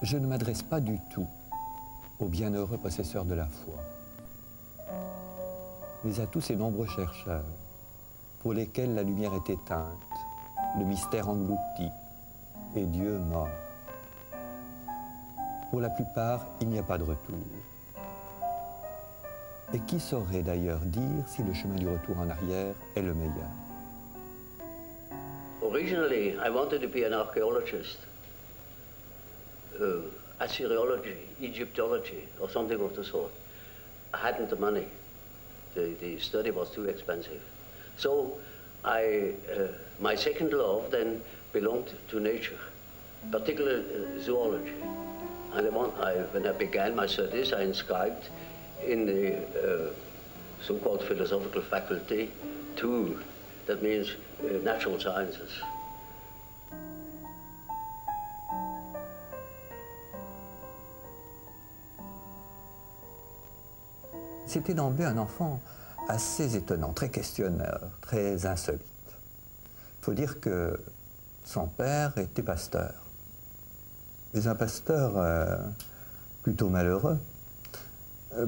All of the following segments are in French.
Je ne m'adresse pas du tout aux bienheureux possesseurs de la foi, mais à tous ces nombreux chercheurs pour lesquels la lumière est éteinte, le mystère englouti et Dieu mort. Pour la plupart, il n'y a pas de retour. Et qui saurait d'ailleurs dire si le chemin du retour en arrière est le meilleur? Originally, I wanted to be an archaeologist, Assyriology, Egyptology, or something of the sort. I hadn't the money. The study was too expensive. So my second love then belonged to nature, particularly zoology. And when I began my studies, I inscribed in the so-called philosophical faculty 2, that means natural sciences. C'était d'emblée un enfant assez étonnant, très questionneur, très insolite. Il faut dire que son père était pasteur, mais un pasteur plutôt malheureux,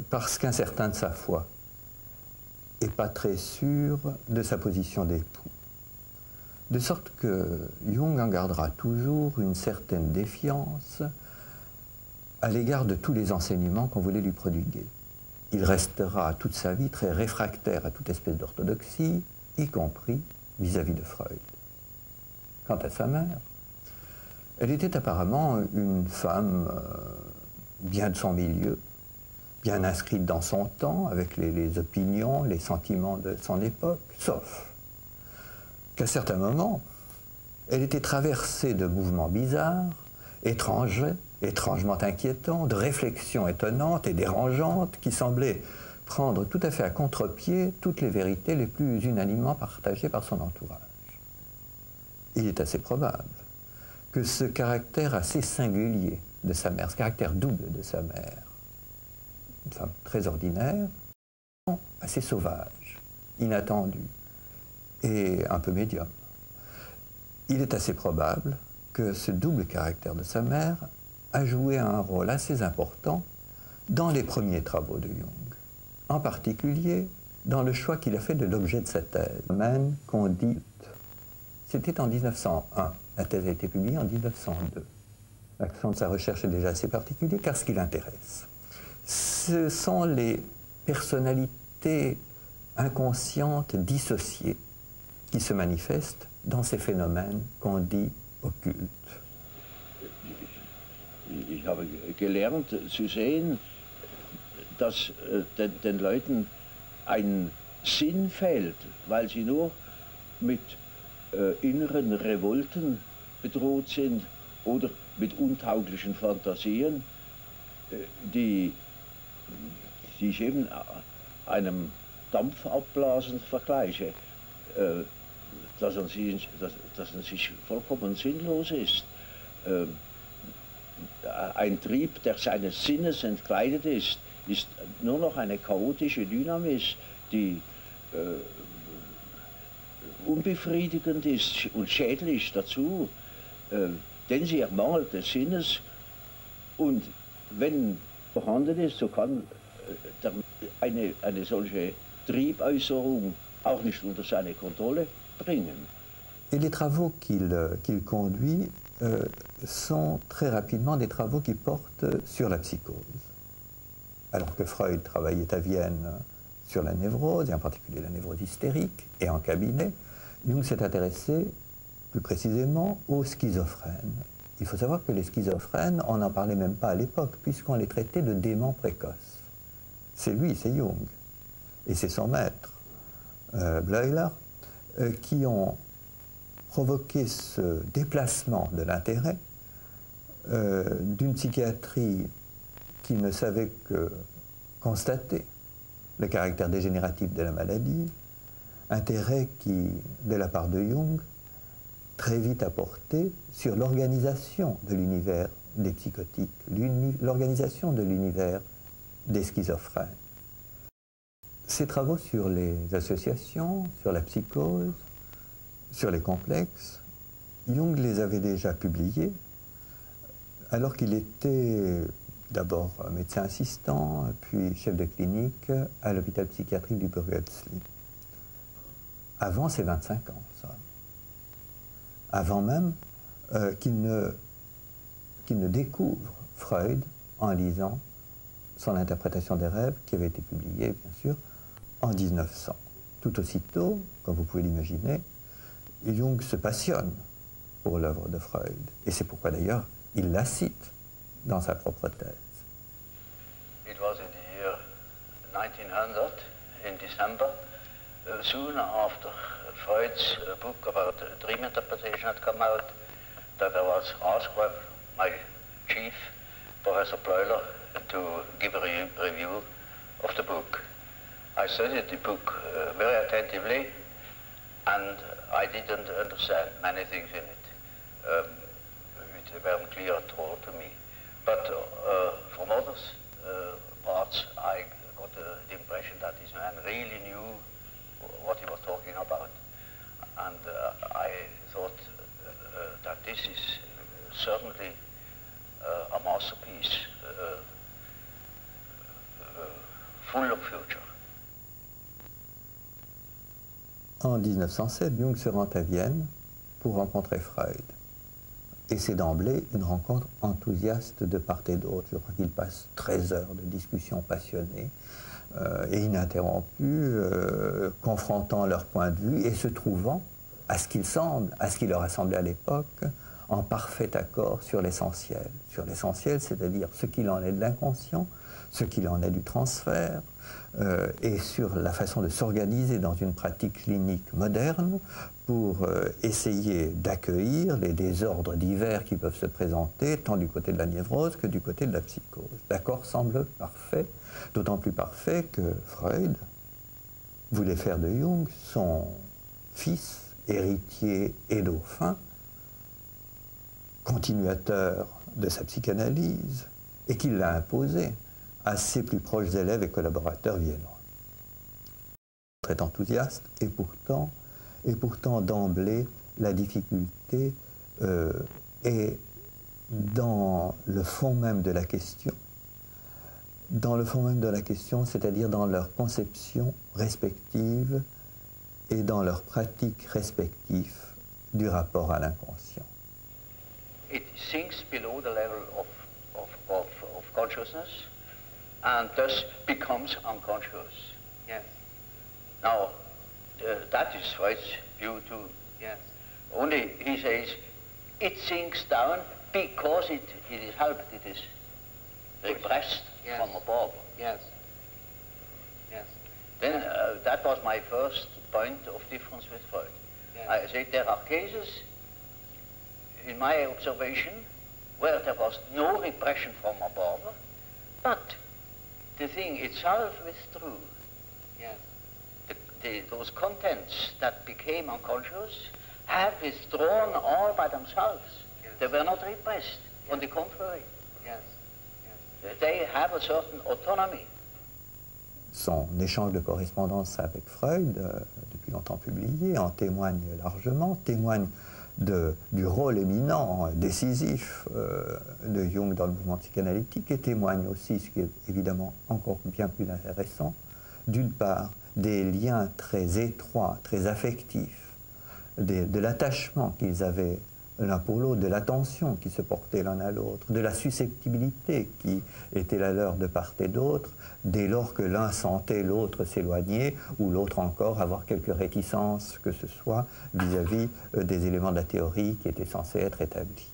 parce qu'incertain de sa foi et pas très sûr de sa position d'époux. De sorte que Jung en gardera toujours une certaine défiance à l'égard de tous les enseignements qu'on voulait lui prodiguer. Il restera toute sa vie très réfractaire à toute espèce d'orthodoxie, y compris vis-à-vis de Freud. Quant à sa mère, elle était apparemment une femme bien de son milieu, bien inscrite dans son temps, avec les opinions, les sentiments de son époque, sauf qu'à certains moments, elle était traversée de mouvements bizarres, étrangers, étrangement inquiétants, de réflexions étonnantes et dérangeantes qui semblaient prendre tout à fait à contre-pied toutes les vérités les plus unanimement partagées par son entourage. Il est assez probable que ce caractère assez singulier de sa mère, ce caractère double de sa mère, une femme très ordinaire, assez sauvage, inattendue et un peu médium. Il est assez probable que ce double caractère de sa mère a joué un rôle assez important dans les premiers travaux de Jung, en particulier dans le choix qu'il a fait de l'objet de sa thèse, le phénomène qu'on dit. C'était en 1901, la thèse a été publiée en 1902. L'accent de sa recherche est déjà assez particulier car ce qui l'intéresse, ce sont les personnalités inconscientes dissociées qui se manifestent dans ces phénomènes qu'on dit occultes. Ich habe gelernt zu sehen, dass den Leuten ein Sinn fehlt, weil sie nur mit inneren Revolten bedroht sind oder mit untauglichen Fantasien, die ich eben einem Dampfabblasen vergleiche, dass an sich vollkommen sinnlos ist. Ein Trieb, der seines Sinnes entkleidet ist nur noch eine chaotische Dynamis, die unbefriedigend ist und schädlich dazu, denn sie ermangelt des Sinnes und wenn vorhanden ist, so kann eine solche Triebäußerung auch nicht unter seine Kontrolle bringen. Et les travaux qu'il conduit sont très rapidement des travaux qui portent sur la psychose. Alors que Freud travaillait à Vienne sur la névrose, et en particulier la névrose hystérique, et en cabinet, Jung s'est intéressé plus précisément aux schizophrènes. Il faut savoir que les schizophrènes, on n'en parlait même pas à l'époque, puisqu'on les traitait de démons précoces. C'est lui, c'est Jung, et c'est son maître, Bleuler, qui ont provoqué ce déplacement de l'intérêt d'une psychiatrie qui ne savait que constater le caractère dégénératif de la maladie, intérêt qui, de la part de Jung, très vite a porté sur l'organisation de l'univers des psychotiques, l'organisation de l'univers des schizophrènes. Ses travaux sur les associations, sur la psychose, sur les complexes, Jung les avait déjà publiés alors qu'il était d'abord médecin assistant, puis chef de clinique à l'hôpital psychiatrique du Burgertzli. Avant ses 25 ans, ça. Avant même qu'il ne découvre Freud en lisant son interprétation des rêves, qui avait été publiée, bien sûr, en 1900. Tout aussitôt, comme vous pouvez l'imaginer, Jung se passionne pour l'œuvre de Freud. Et c'est pourquoi d'ailleurs il la cite dans sa propre thèse. It was in the year 1900, in December, soon after Freud's book about dream interpretation had come out, that I was asked by my chief, Professor Bleuler, to give a review of the book. I studied the book very attentively, and I didn't understand many things in it. It weren't clear at all to me. But from others parts, I got the impression that this man really knew what he was talking about. And I thought that this is certainly a masterpiece full of future. En 1907, Jung se rend à Vienne pour rencontrer Freud. Et c'est d'emblée une rencontre enthousiaste de part et d'autre. Je crois qu'il passe 13 heures de discussion passionnée et ininterrompue, confrontant leurs points de vue et se trouvant, à ce qu'il semble, à ce qui leur a semblé à l'époque, en parfait accord sur l'essentiel. Sur l'essentiel, c'est-à-dire ce qu'il en est de l'inconscient, ce qu'il en est du transfert, et sur la façon de s'organiser dans une pratique clinique moderne pour essayer d'accueillir les désordres divers qui peuvent se présenter, tant du côté de la névrose que du côté de la psychose. L'accord semble parfait, d'autant plus parfait que Freud voulait faire de Jung son fils, héritier et dauphin, continuateur de sa psychanalyse, et qu'il l'a imposé à ses plus proches élèves et collaborateurs viennois. Très enthousiaste, et pourtant d'emblée, la difficulté est dans le fond même de la question. Dans le fond même de la question, c'est-à-dire dans leur conception respective et dans leur pratique respective du rapport à l'inconscient. It sinks below the level of consciousness and thus becomes unconscious. Yes. Now, that is Freud's view too. Yes. Only he says it sinks down because it is helped, it is repressed from above. Yes. Yes. Then that was my first point of difference with Freud. Yes. I say there are cases, in my observation, where there was no repression from above, but the thing itself withdrew. Yes. Those contents that became unconscious have withdrawn all by themselves. Yes. They were not repressed. Yes. On the contrary. Yes. Yes. They have a certain autonomy. Son échange de correspondance avec Freud, depuis longtemps publié, en témoigne largement, témoigne du rôle éminent, décisif de Jung dans le mouvement psychanalytique, et témoigne aussi, ce qui est évidemment encore bien plus intéressant, d'une part des liens très étroits, très affectifs, de l'attachement qu'ils avaient l'un pour l'autre, de l'attention qui se portait l'un à l'autre, de la susceptibilité qui était la leur de part et d'autre, dès lors que l'un sentait l'autre s'éloigner, ou l'autre encore avoir quelques réticences que ce soit vis-à-vis des éléments de la théorie qui étaient censés être établis.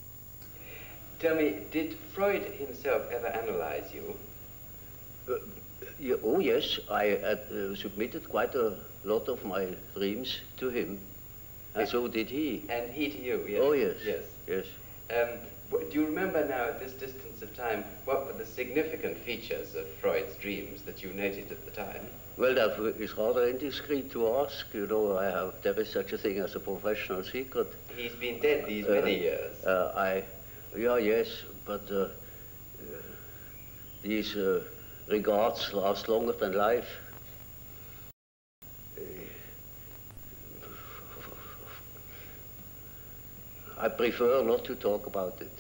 Tell me, did Freud himself ever analyze you? Oh yes, I submitted quite a lot of my dreams to him. And so did he. And he to you, yes? Oh, yes. Yes. Yes. Do you remember now, at this distance of time, what were the significant features of Freud's dreams that you noted at the time? Well, that is rather indiscreet to ask. You know, there is such a thing as a professional secret. He's been dead these many years. Yes, but these regards last longer than life. I prefer not to talk about it.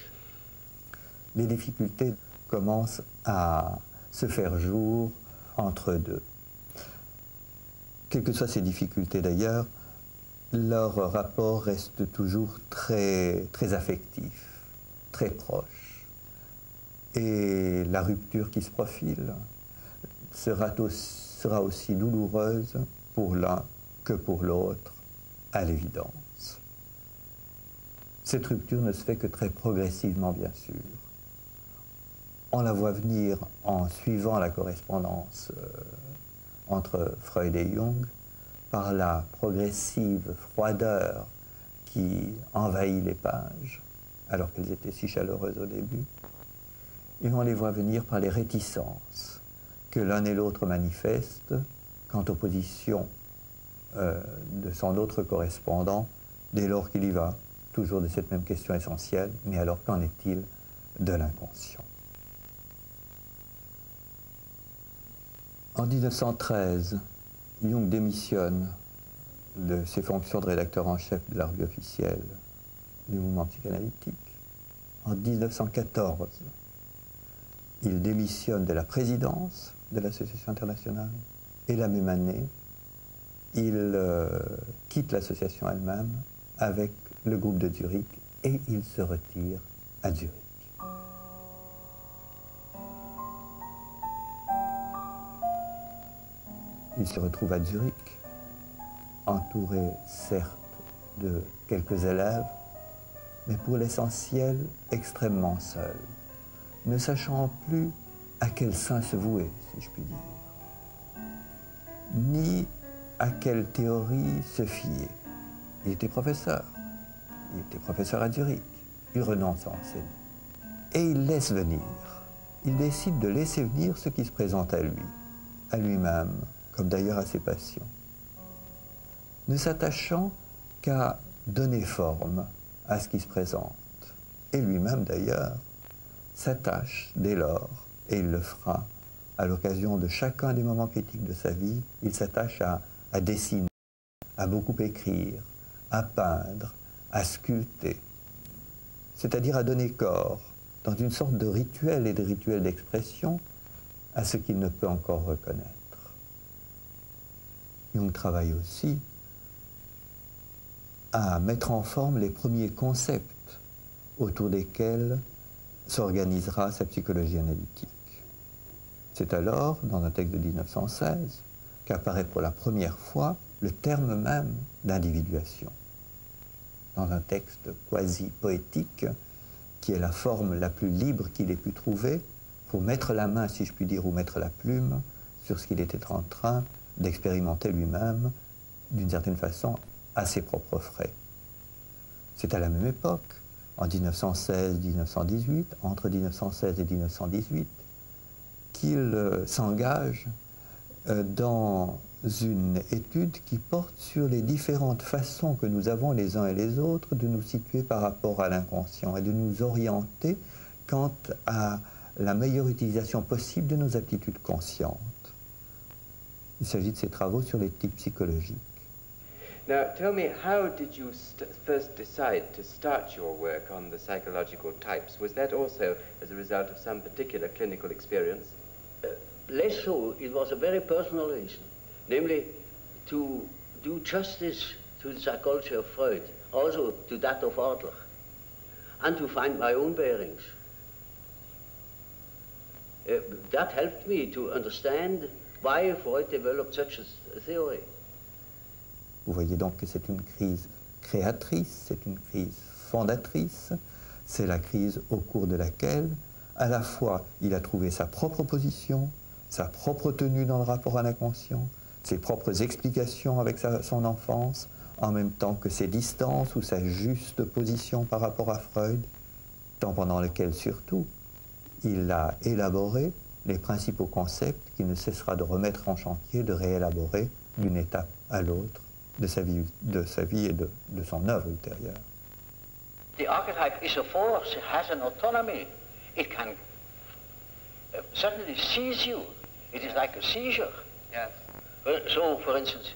les difficultés commencent à se faire jour entre eux deux. Quelles que soient ces difficultés d'ailleurs, leur rapport reste toujours très affectif, très proche. Et la rupture qui se profile sera aussi douloureuse pour l'un que pour l'autre, à l'évidence. Cette rupture ne se fait que très progressivement, bien sûr. On la voit venir en suivant la correspondance entre Freud et Jung, par la progressive froideur qui envahit les pages, alors qu'elles étaient si chaleureuses au début, et on les voit venir par les réticences que l'un et l'autre manifestent quant aux positions de son autre correspondant, dès lors qu'il y va toujours de cette même question essentielle, mais alors qu'en est-il de l'inconscient? En 1913, Jung démissionne de ses fonctions de rédacteur en chef de la revue officielle du mouvement psychanalytique. En 1914, il démissionne de la présidence de l'Association internationale et la même année, il quitte l'association elle-même avec le groupe de Zurich et il se retire à Zurich. Il se retrouve à Zurich, entouré certes de quelques élèves, mais pour l'essentiel extrêmement seul, ne sachant plus à quel saint se vouer, si je puis dire, ni à quelle théorie se fier. Il était professeur à Zurich, il renonce à enseigner. Et il laisse venir, il décide de laisser venir ce qui se présente à lui-même, comme d'ailleurs à ses patients, ne s'attachant qu'à donner forme à ce qui se présente. Et lui-même d'ailleurs s'attache dès lors, et il le fera à l'occasion de chacun des moments critiques de sa vie, il s'attache à dessiner, à beaucoup écrire, à peindre, à sculpter, c'est-à-dire à donner corps, dans une sorte de rituel et de rituel d'expression, à ce qu'il ne peut encore reconnaître. Jung travaille aussi à mettre en forme les premiers concepts autour desquels s'organisera sa psychologie analytique. C'est alors, dans un texte de 1916, qu'apparaît pour la première fois le terme même d'individuation. Dans un texte quasi-poétique, qui est la forme la plus libre qu'il ait pu trouver pour mettre la main, si je puis dire, ou mettre la plume sur ce qu'il était en train d'expérimenter lui-même, d'une certaine façon, à ses propres frais. C'est à la même époque, en 1916-1918, entre 1916 et 1918, qu'il s'engage dans une étude qui porte sur les différentes façons que nous avons les uns et les autres de nous situer par rapport à l'inconscient et de nous orienter quant à la meilleure utilisation possible de nos aptitudes conscientes. Il s'agit de ces travaux sur les types psychologiques. Now, tell me, how did you first decide to start your work on the psychological types? Was that also as a result of some particular clinical experience? Less so, it was a very personal reason, namely to do justice to the psychology of Freud, also to that of Adler, and to find my own bearings. That helped me to understand why Freud developed such a theory. Vous voyez donc que c'est une crise créatrice, c'est une crise fondatrice, c'est la crise au cours de laquelle, à la fois, il a trouvé sa propre position, sa propre tenue dans le rapport à l'inconscient, ses propres explications avec son enfance, en même temps que ses distances ou sa juste position par rapport à Freud, temps pendant lequel surtout, il a élaboré les principaux concepts qu'il ne cessera de remettre en chantier, de réélaborer d'une étape à l'autre de sa vie et de son œuvre ultérieure. The archetype is a force, it has an autonomy. It can suddenly seize you. It is like a seizure. Yes. So, for instance,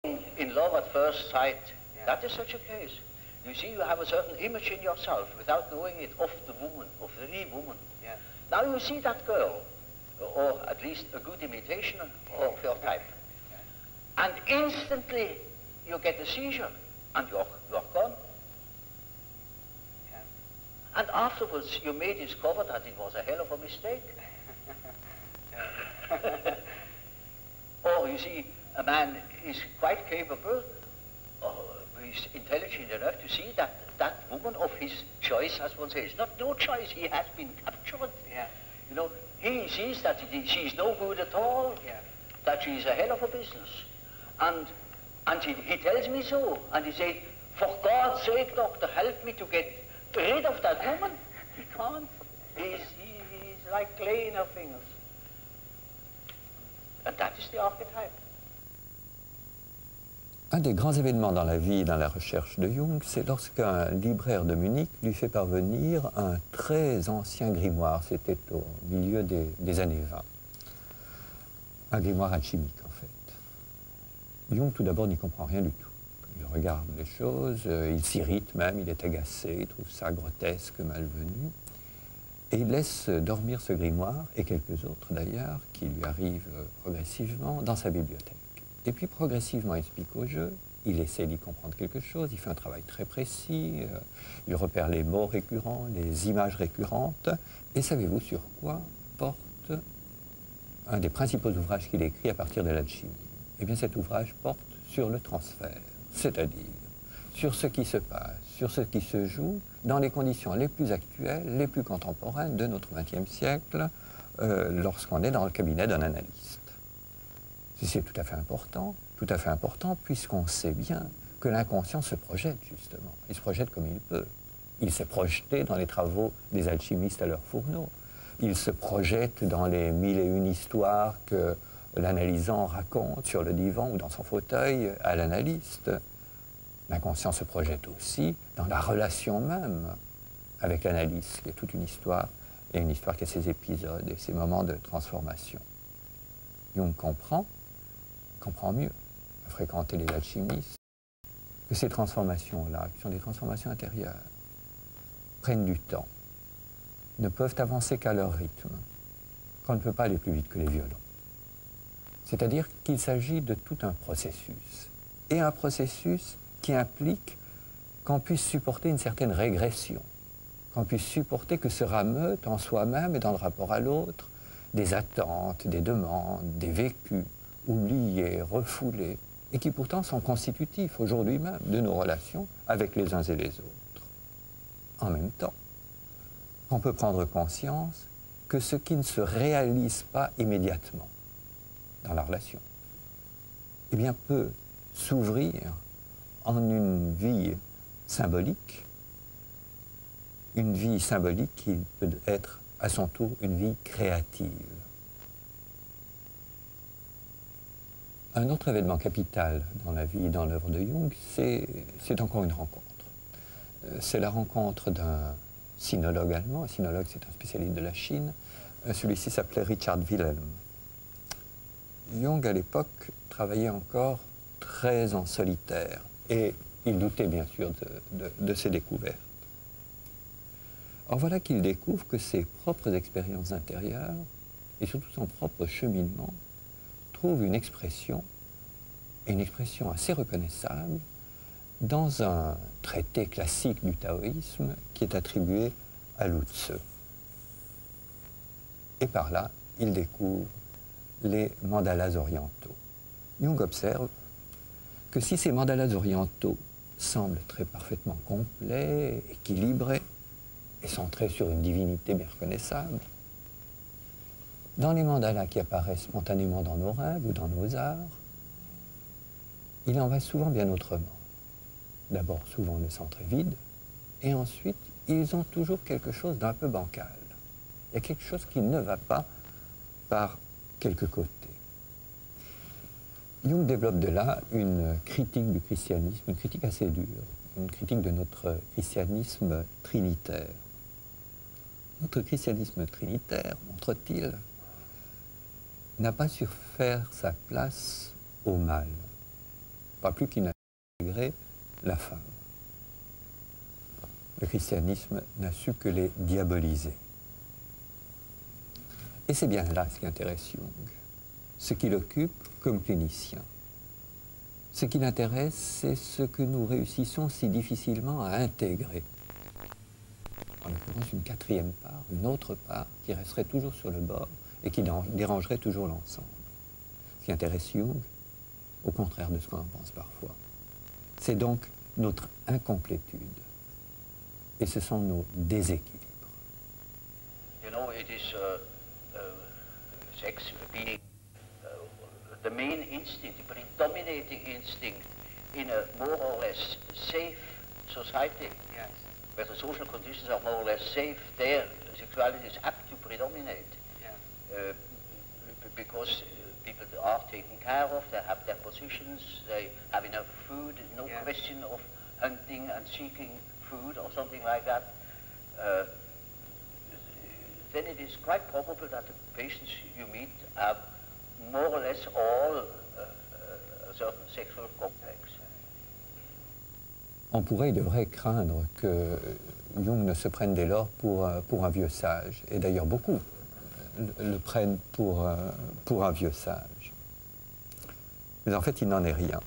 in love at first sight, that is such a case. You see, you have a certain image in yourself without knowing it of the woman, of the woman. Yeah. Now you see that girl, or at least a good imitation of your type, and instantly you get a seizure, and you're gone. Yeah. And afterwards you may discover that it was a hell of a mistake. Or you see, a man is quite capable, he's intelligent enough to see that that woman of his choice, as one says, not no choice, he has been captured. Yeah. You know, he sees that she's no good at all, Yeah. that she's a hell of a business. And he tells me so, and he said, for God's sake, doctor, help me to get rid of that woman. He can't. He's like clay in her fingers. And that is the archetype. Un des grands événements dans la vie et dans la recherche de Jung, c'est lorsqu'un libraire de Munich lui fait parvenir un très ancien grimoire. C'était au milieu des années 20. Un grimoire alchimique, en fait. Jung, tout d'abord, n'y comprend rien du tout. Il regarde les choses, il s'irrite même, il est agacé, il trouve ça grotesque, malvenu. Et il laisse dormir ce grimoire, et quelques autres d'ailleurs, qui lui arrivent progressivement, dans sa bibliothèque. Et puis progressivement, il se pique au jeu, il essaie d'y comprendre quelque chose, il fait un travail très précis, il repère les mots récurrents, les images récurrentes. Et savez-vous sur quoi porte un des principaux ouvrages qu'il écrit à partir de l'alchimie? Eh bien cet ouvrage porte sur le transfert, c'est-à-dire sur ce qui se passe, sur ce qui se joue dans les conditions les plus actuelles, les plus contemporaines de notre XXe siècle, lorsqu'on est dans le cabinet d'un analyste. C'est tout à fait important, puisqu'on sait bien que l'inconscient se projette, justement. Il se projette comme il peut. Il s'est projeté dans les travaux des alchimistes à leur fourneau. Il se projette dans les 1001 histoires que l'analysant raconte sur le divan ou dans son fauteuil à l'analyste. L'inconscient se projette aussi dans la relation même avec l'analyste. Il y a toute une histoire, et une histoire qui a ses épisodes et ses moments de transformation. Jung comprend mieux, à fréquenter les alchimistes, que ces transformations-là, qui sont des transformations intérieures, prennent du temps, ne peuvent avancer qu'à leur rythme, qu'on ne peut pas aller plus vite que les violons. C'est-à-dire qu'il s'agit de tout un processus, et un processus qui implique qu'on puisse supporter une certaine régression, qu'on puisse supporter que se rameutent en soi-même et dans le rapport à l'autre des attentes, des demandes, des vécus, oubliés, refoulés, et qui pourtant sont constitutifs aujourd'hui même de nos relations avec les uns et les autres. En même temps, on peut prendre conscience que ce qui ne se réalise pas immédiatement dans la relation, eh bien, peut s'ouvrir en une vie symbolique qui peut être à son tour une vie créative. Un autre événement capital dans la vie et dans l'œuvre de Jung, c'est encore une rencontre. C'est la rencontre d'un sinologue allemand. Un sinologue, c'est un spécialiste de la Chine. Celui-ci s'appelait Richard Wilhelm. Jung, à l'époque, travaillait encore très en solitaire et il doutait bien sûr de ses découvertes. Or voilà qu'il découvre que ses propres expériences intérieures et surtout son propre cheminement trouvent une expression assez reconnaissable dans un traité classique du taoïsme qui est attribué à Lao Tse. Et par là, il découvre les mandalas orientaux. Jung observe que si ces mandalas orientaux semblent très parfaitement complets, équilibrés et centrés sur une divinité bien reconnaissable, dans les mandalas qui apparaissent spontanément dans nos rêves ou dans nos arts, il en va souvent bien autrement. D'abord, souvent le centre est vide, et ensuite, ils ont toujours quelque chose d'un peu bancal. Il y a quelque chose qui ne va pas par quelques côtés. Jung développe de là une critique du christianisme, une critique assez dure, une critique de notre christianisme trinitaire. Notre christianisme trinitaire, montre-t-il, n'a pas su faire sa place au mal, pas plus qu'il n'a intégré la femme. le christianisme n'a su que les diaboliser. Et c'est bien là ce qui intéresse Jung, ce qui l'occupe comme clinicien. Ce qui l'intéresse, c'est ce que nous réussissons si difficilement à intégrer. En l'occurrence, une quatrième part, une autre part, qui resterait toujours sur le bord et qui dérangerait toujours l'ensemble. Ce qui intéresse Jung, au contraire de ce qu'on en pense parfois, c'est donc notre incomplétude. Et ce sont nos déséquilibres. You know, it is sex being the main instinct, the predominating instinct in a more or less safe society. Yes. Where the social conditions are more or less safe, there sexuality is apt to predominate. Yes. Because people are taken care of, they have their positions, they have enough food, no Yeah. question of hunting and seeking food or something like that. Then it is quite probable that the patients you meet have more or less all a certain sexual complex. On pourrait et devrait craindre que Jung ne se prenne dès lors pour un vieux sage. Et d'ailleurs, beaucoup le prennent pour un vieux sage. Mais en fait, il n'en est rien.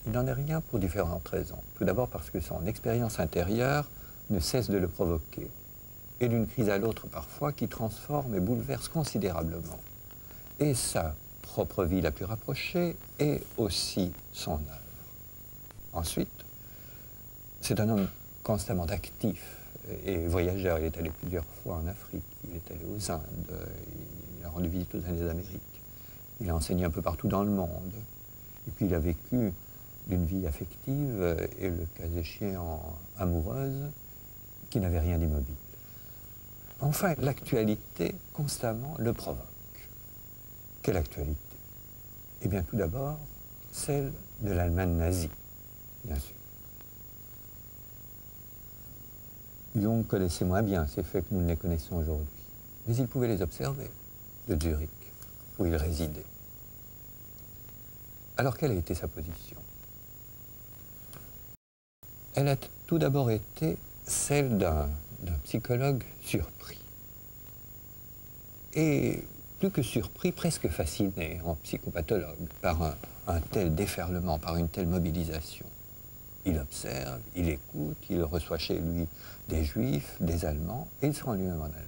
Il n'en est rien pour différentes raisons. Tout d'abord parce que son expérience intérieure ne cesse de le provoquer. Et d'une crise à l'autre parfois, qui transforme et bouleverse considérablement. Et sa propre vie la plus rapprochée et aussi son œuvre. Ensuite, c'est un homme constamment actif et voyageur. Il est allé plusieurs fois en Afrique, il est allé aux Indes, il a rendu visite aux Indes et d'Amérique. Il a enseigné un peu partout dans le monde. Et puis il a vécu d'une vie affective et le cas échéant amoureuse qui n'avait rien d'immobile. Enfin, l'actualité constamment le provoque. Quelle actualité? Eh bien, tout d'abord, celle de l'Allemagne nazie, bien sûr. Jung connaissait moins bien ces faits que nous ne les connaissons aujourd'hui, mais il pouvait les observer de Zurich, où il résidait. Alors, quelle a été sa position? Elle a tout d'abord été celle d'un psychologue surpris. Et plus que surpris, presque fasciné en psychopathologue par un tel déferlement, par une telle mobilisation. Il observe, il écoute, il reçoit chez lui des Juifs, des Allemands, et il se rend lui-même en Allemagne.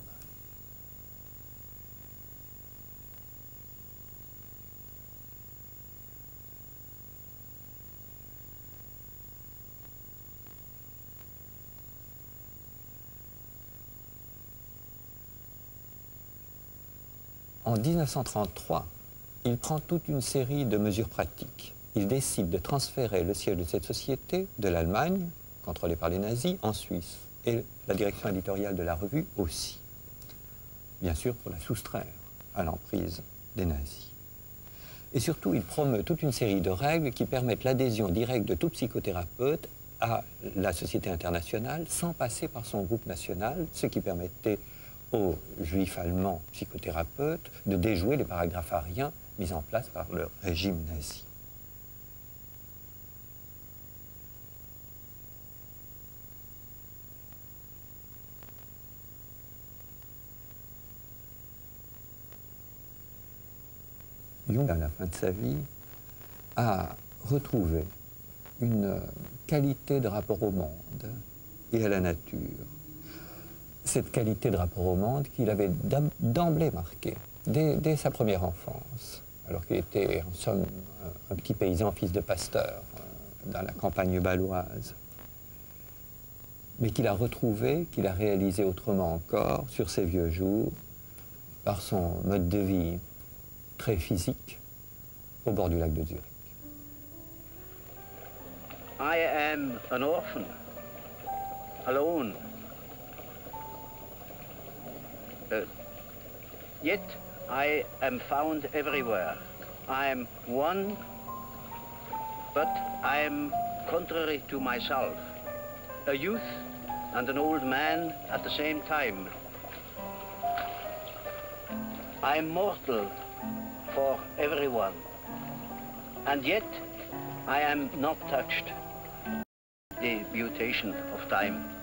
En 1933, il prend toute une série de mesures pratiques. Il décide de transférer le siège de cette société de l'Allemagne, contrôlée par les nazis, en Suisse. Et la direction éditoriale de la revue aussi. Bien sûr, pour la soustraire à l'emprise des nazis. Et surtout, il promeut toute une série de règles qui permettent l'adhésion directe de tout psychothérapeute à la Société internationale sans passer par son groupe national, ce qui permettait aux juifs allemands psychothérapeutes de déjouer les paragraphes ariens mis en place par le régime nazi. Jung, à la fin de sa vie, a retrouvé une qualité de rapport au monde et à la nature. Cette qualité de rapport au monde qu'il avait d'emblée marquée, dès sa première enfance, alors qu'il était en somme un petit paysan, fils de pasteur, dans la campagne baloise, mais qu'il a retrouvé, qu'il a réalisé autrement encore sur ses vieux jours, par son mode de vie très physique, au bord du lac de Zurich. I am an orphan, alone. Yet I am found everywhere. I am one, but I am contrary to myself. A youth and an old man at the same time. I am mortal for everyone, and yet I am not touched by the mutation of time.